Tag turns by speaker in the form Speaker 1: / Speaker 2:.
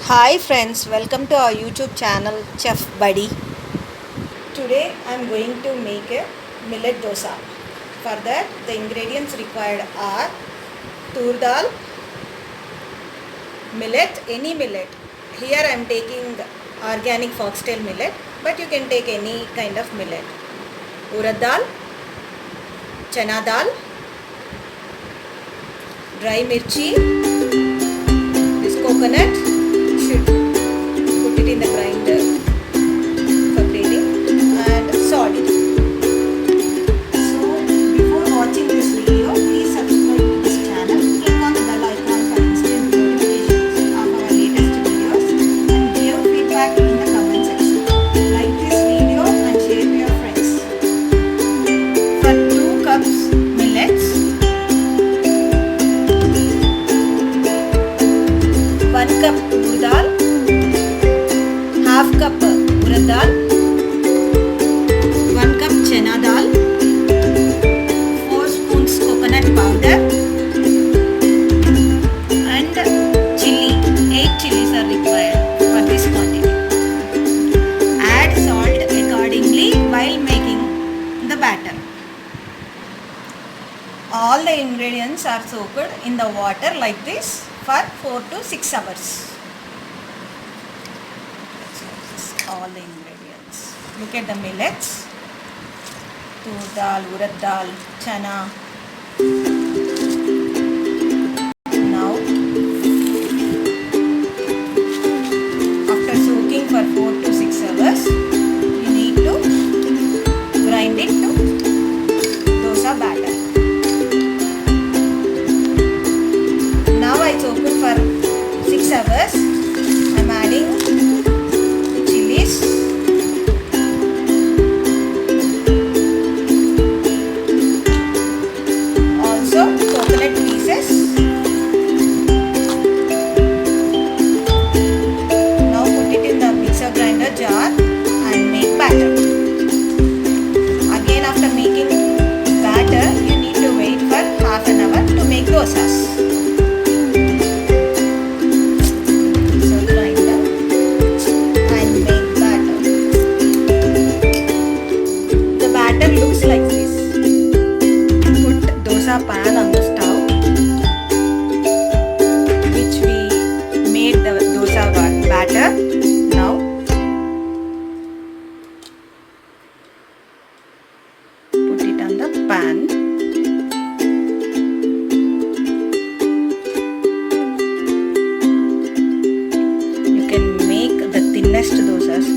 Speaker 1: Hi friends, welcome to our YouTube channel Chef Buddy. Today I am going to make a millet dosa. For that the ingredients required are tur dal, millet, any millet. Here I am taking organic foxtail millet, but you can take any kind of millet. Urad dal, chana dal, dry mirchi, this coconut. Should put it in the grinder for grating, and salt. So before watching this video, please subscribe to this channel, click on the bell icon for instant notifications of our latest videos, and give feedback in the comment section. Like this video and share to your friends. For 2 cups millets, 1 cup tur dal, half cup urad dal, 1 cup chana dal, 4 spoons coconut powder, and chili. 8 chilies are required for this quantity. Add salt accordingly while making the batter. All the ingredients are soaked in the water like this for 4 to 6 hours. All the ingredients. Look at the millets: tur dal, urad dal, chana. Now, after soaking for 4 to 6 hours, you need to grind it to dosa batter. Now I soak it for 6 hours. I am adding chilies, also coconut pieces. Now put it in the mixer grinder jar and make batter. Again, after making batter, you need to wait for half an hour to make dosas. Looks like this. Put dosa pan on the stove, which we made the dosa batter. Now put it on the pan. You can make the thinnest dosas